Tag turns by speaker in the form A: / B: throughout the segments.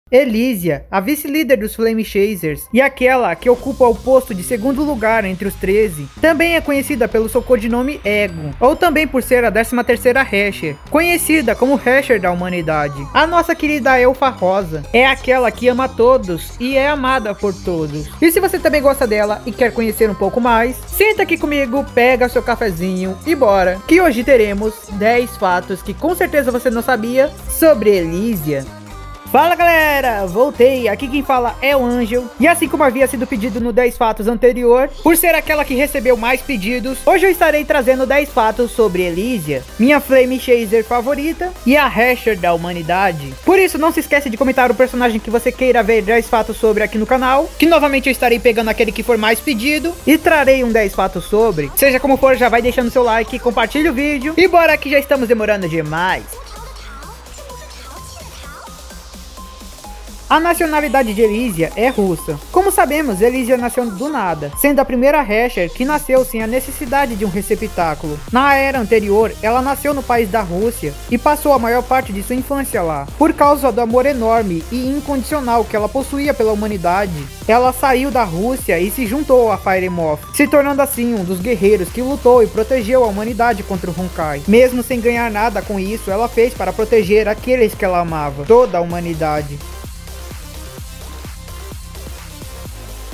A: Elysia, a vice-líder dos Flame Chasers e aquela que ocupa o posto de segundo lugar entre os 13, também é conhecida pelo seu codinome Ego, ou também por ser a 13ª Hasher, conhecida como Hasher da humanidade. A nossa querida Elfa Rosa é aquela que ama todos e é amada por todos. E se você também gosta dela e quer conhecer um pouco mais, senta aqui comigo, pega seu cafezinho e bora, que hoje teremos 10 fatos que com certeza você não sabia sobre Elysia. Fala galera, voltei, aqui quem fala é o Angel, e assim como havia sido pedido no 10 fatos anterior, por ser aquela que recebeu mais pedidos, hoje eu estarei trazendo 10 fatos sobre Elysia, minha Flame Chaser favorita e a Hasher da humanidade. Por isso não se esquece de comentar o personagem que você queira ver 10 fatos sobre aqui no canal, que novamente eu estarei pegando aquele que for mais pedido e trarei um 10 fatos sobre. Seja como for, já vai deixando seu like, compartilha o vídeo e bora que já estamos demorando demais. A nacionalidade de Elysia é russa. Como sabemos, Elysia nasceu do nada, sendo a primeira Hasher que nasceu sem a necessidade de um receptáculo. Na era anterior, ela nasceu no país da Rússia e passou a maior parte de sua infância lá. Por causa do amor enorme e incondicional que ela possuía pela humanidade, ela saiu da Rússia e se juntou a Fire Moth, se tornando assim um dos guerreiros que lutou e protegeu a humanidade contra o Honkai. Mesmo sem ganhar nada com isso, ela fez para proteger aqueles que ela amava, toda a humanidade.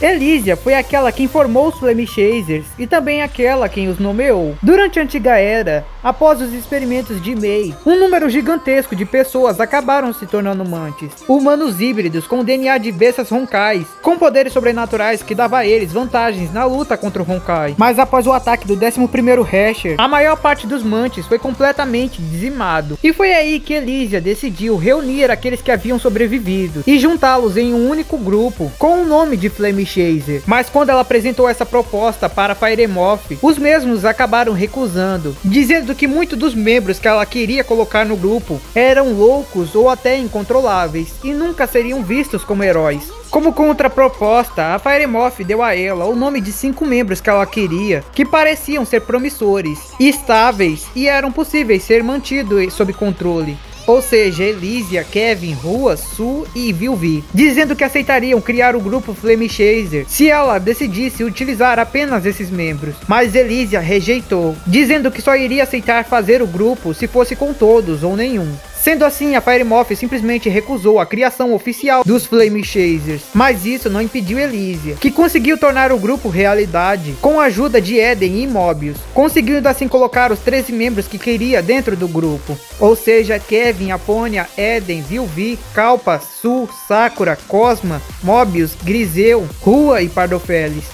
A: Elysia foi aquela quem formou os Flame Chasers e também aquela quem os nomeou. Durante a antiga era, após os experimentos de Mei, um número gigantesco de pessoas acabaram se tornando mantis, humanos híbridos com DNA de bestas Honkais, com poderes sobrenaturais que dava a eles vantagens na luta contra o Honkai. Mas após o ataque do 11º Hasher, a maior parte dos mantis foi completamente dizimado. E foi aí que Elysia decidiu reunir aqueles que haviam sobrevivido e juntá-los em um único grupo, com o nome de Flame Chaser. Mas quando ela apresentou essa proposta para Fire Moth, os mesmos acabaram recusando, dizendo que muitos dos membros que ela queria colocar no grupo eram loucos ou até incontroláveis e nunca seriam vistos como heróis. Como contraproposta, a Fire Moth deu a ela o nome de 5 membros que ela queria, que pareciam ser promissores, estáveis e eram possíveis ser mantidos sob controle. Ou seja, Elysia, Kevin, Rua, Su e Vilvi, dizendo que aceitariam criar o grupo Flame Chaser se ela decidisse utilizar apenas esses membros. Mas Elysia rejeitou, dizendo que só iria aceitar fazer o grupo se fosse com todos ou nenhum. Sendo assim, a Fire Moth simplesmente recusou a criação oficial dos Flame Chasers, mas isso não impediu Elysia, que conseguiu tornar o grupo realidade com a ajuda de Eden e Mobius, conseguindo assim colocar os 13 membros que queria dentro do grupo, ou seja, Kevin, Aponia, Eden, Vilvi, Kalpa, Su, Sakura, Cosma, Mobius, Griseu, Rua e Pardofelis.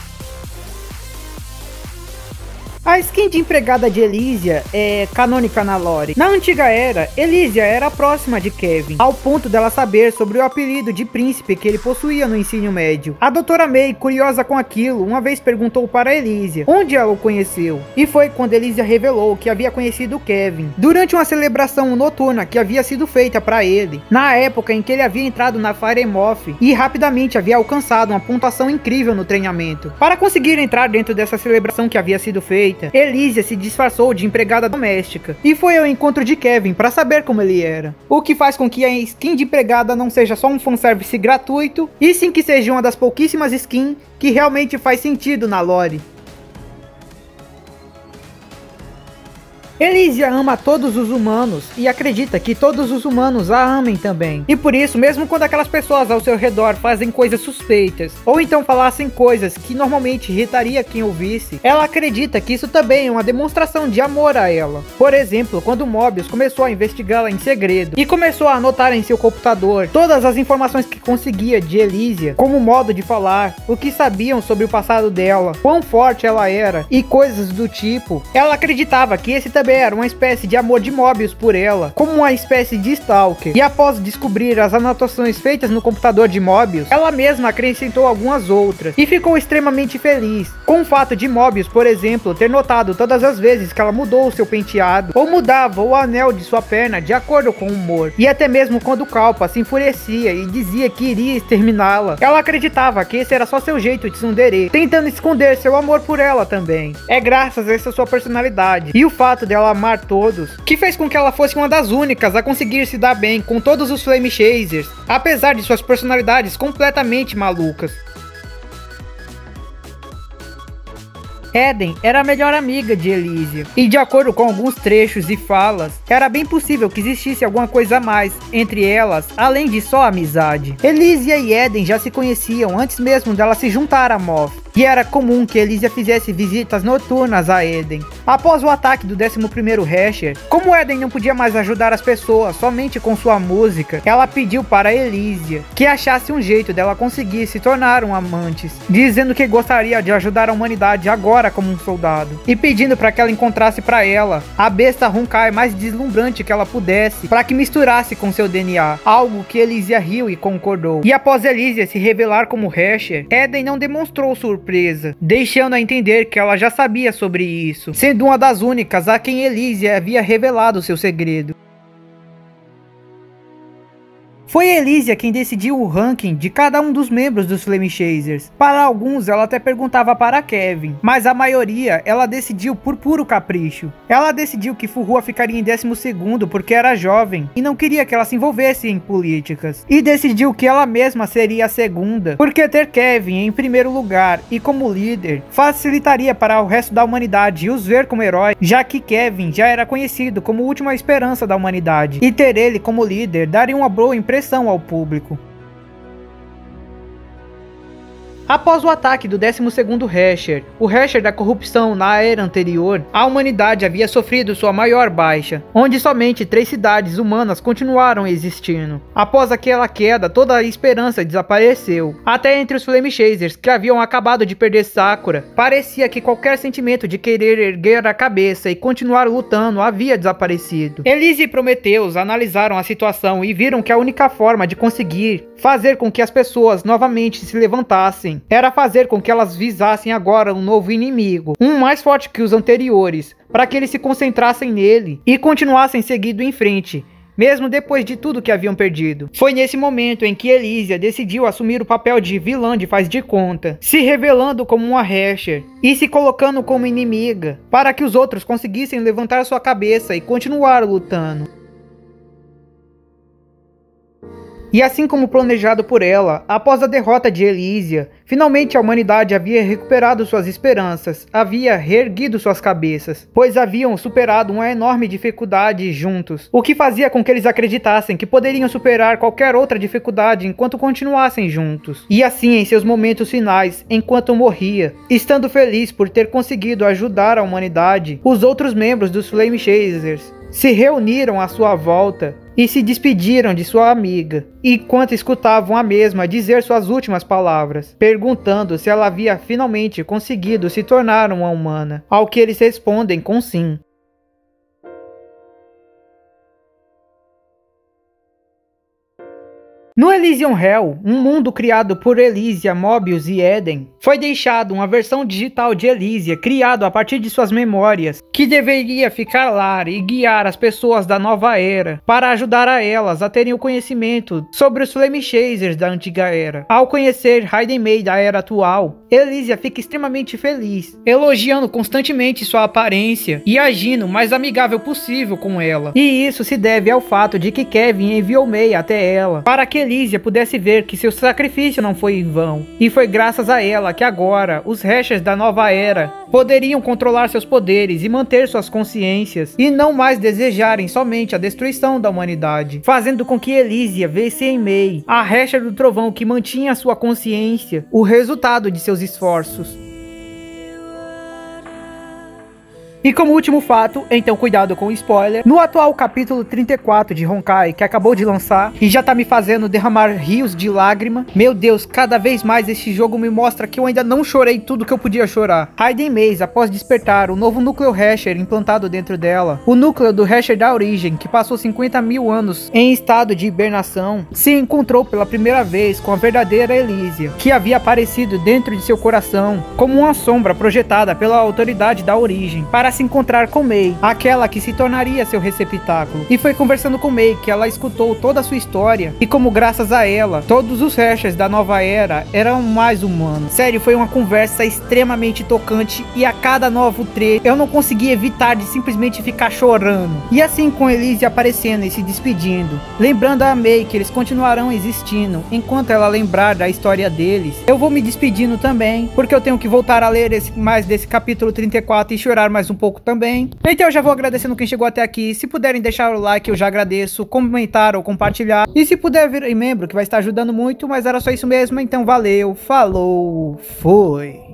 A: A skin de empregada de Elysia é canônica na lore. Na antiga era, Elysia era próxima de Kevin, ao ponto dela saber sobre o apelido de príncipe que ele possuía no ensino médio. A doutora Mei, curiosa com aquilo, uma vez perguntou para Elysia onde ela o conheceu. E foi quando Elysia revelou que havia conhecido Kevin durante uma celebração noturna que havia sido feita para ele, na época em que ele havia entrado na Fire Moth e rapidamente havia alcançado uma pontuação incrível no treinamento. Para conseguir entrar dentro dessa celebração que havia sido feita, Elysia se disfarçou de empregada doméstica e foi ao encontro de Kevin para saber como ele era, o que faz com que a skin de empregada não seja só um fanservice gratuito, e sim que seja uma das pouquíssimas skins que realmente faz sentido na lore. Elysia ama todos os humanos e acredita que todos os humanos a amem também. E por isso, mesmo quando aquelas pessoas ao seu redor fazem coisas suspeitas, ou então falassem coisas que normalmente irritaria quem ouvisse, ela acredita que isso também é uma demonstração de amor a ela. Por exemplo, quando Mobius começou a investigá-la em segredo e começou a anotar em seu computador todas as informações que conseguia de Elysia, como o modo de falar, o que sabiam sobre o passado dela, quão forte ela era e coisas do tipo, ela acreditava que esse também era uma espécie de amor de Mobius por ela, como uma espécie de stalker. E após descobrir as anotações feitas no computador de Mobius, ela mesma acrescentou algumas outras e ficou extremamente feliz com o fato de Mobius, por exemplo, ter notado todas as vezes que ela mudou o seu penteado ou mudava o anel de sua perna de acordo com o humor. E até mesmo quando Kalpa se enfurecia e dizia que iria exterminá-la, ela acreditava que esse era só seu jeito de tsundere, tentando esconder seu amor por ela também. É graças a essa sua personalidade e o fato de ela amar todos, que fez com que ela fosse uma das únicas a conseguir se dar bem com todos os Flame Chasers, apesar de suas personalidades completamente malucas. Eden era a melhor amiga de Elysia, e de acordo com alguns trechos e falas, era bem possível que existisse alguma coisa a mais entre elas, além de só amizade. Elysia e Eden já se conheciam antes mesmo dela se juntar a Moth, e era comum que Elysia fizesse visitas noturnas a Eden. Após o ataque do 11º Rasher, como Eden não podia mais ajudar as pessoas somente com sua música, ela pediu para Elysia que achasse um jeito dela conseguir se tornar um Amantes, dizendo que gostaria de ajudar a humanidade agora como um soldado, e pedindo para que ela encontrasse para ela a besta Honkai mais deslumbrante que ela pudesse, para que misturasse com seu DNA, algo que Elysia riu e concordou. E após Elysia se revelar como Rasher, Eden não demonstrou surpresa, deixando a entender que ela já sabia sobre isso, sendo uma das únicas a quem Elysia havia revelado seu segredo. Foi Elysia quem decidiu o ranking de cada um dos membros dos Flame Chasers. Para alguns ela até perguntava para Kevin, mas a maioria ela decidiu por puro capricho. Ela decidiu que Fuhua ficaria em 12º porque era jovem e não queria que ela se envolvesse em políticas. E decidiu que ela mesma seria a segunda, porque ter Kevin em primeiro lugar e como líder facilitaria para o resto da humanidade os ver como herói, já que Kevin já era conhecido como última esperança da humanidade, e ter ele como líder daria uma boa impressão ao público. Após o ataque do 12º Rasher, o Rasher da corrupção na era anterior, a humanidade havia sofrido sua maior baixa, onde somente 3 cidades humanas continuaram existindo. Após aquela queda, toda a esperança desapareceu. Até entre os Flame Chasers, que haviam acabado de perder Sakura, parecia que qualquer sentimento de querer erguer a cabeça e continuar lutando havia desaparecido. Elysia e Prometheus analisaram a situação e viram que a única forma de conseguir fazer com que as pessoas novamente se levantassem era fazer com que elas visassem agora um novo inimigo, um mais forte que os anteriores, para que eles se concentrassem nele e continuassem seguindo em frente, mesmo depois de tudo que haviam perdido. Foi nesse momento em que Elysia decidiu assumir o papel de vilã de faz de conta, se revelando como uma Rasher e se colocando como inimiga, para que os outros conseguissem levantar sua cabeça e continuar lutando. E assim como planejado por ela, após a derrota de Elysia, finalmente a humanidade havia recuperado suas esperanças, havia reerguido suas cabeças, pois haviam superado uma enorme dificuldade juntos, o que fazia com que eles acreditassem que poderiam superar qualquer outra dificuldade enquanto continuassem juntos. E assim, em seus momentos finais, enquanto morria, estando feliz por ter conseguido ajudar a humanidade, os outros membros dos Flame Chasers se reuniram à sua volta e se despediram de sua amiga, enquanto escutavam a mesma dizer suas últimas palavras, perguntando se ela havia finalmente conseguido se tornar uma humana, ao que eles respondem com sim. No Elysian Hell, um mundo criado por Elysia, Mobius e Eden, foi deixado uma versão digital de Elysia criado a partir de suas memórias, que deveria ficar lá e guiar as pessoas da nova era, para ajudar a elas a terem o conhecimento sobre os Flame Chasers da antiga era. Ao conhecer Raiden Mei da era atual, Elysia fica extremamente feliz, elogiando constantemente sua aparência e agindo o mais amigável possível com ela. E isso se deve ao fato de que Kevin enviou Mei até ela, para que Elysia pudesse ver que seu sacrifício não foi em vão, e foi graças a ela que agora os Rashers da nova era poderiam controlar seus poderes e manter suas consciências, e não mais desejarem somente a destruição da humanidade, fazendo com que Elysia visse em Mei, a Rasher do Trovão que mantinha sua consciência, o resultado de seus esforços. E como último fato, então cuidado com o spoiler, no atual capítulo 34 de Honkai, que acabou de lançar, e já tá me fazendo derramar rios de lágrima, meu Deus, cada vez mais este jogo me mostra que eu ainda não chorei tudo que eu podia chorar. Raiden Mei, após despertar o novo núcleo Rasher implantado dentro dela, o núcleo do Rasher da origem, que passou 50 mil anos em estado de hibernação, se encontrou pela primeira vez com a verdadeira Elysia, que havia aparecido dentro de seu coração como uma sombra projetada pela autoridade da origem, para para se encontrar com Mei, aquela que se tornaria seu receptáculo. E foi conversando com Mei que ela escutou toda a sua história e como graças a ela, todos os Hershey's da nova era eram mais humanos. Sério, foi uma conversa extremamente tocante e a cada novo trecho eu não consegui evitar de simplesmente ficar chorando. E assim com Elise aparecendo e se despedindo, lembrando a Mei que eles continuarão existindo enquanto ela lembrar da história deles. Eu vou me despedindo também, porque eu tenho que voltar a ler mais desse capítulo 34 e chorar mais um pouco também. Então eu já vou agradecendo quem chegou até aqui. Se puderem deixar o like eu já agradeço, comentar ou compartilhar. E se puder vir membro que vai estar ajudando muito, mas era só isso mesmo. Então valeu, falou, foi!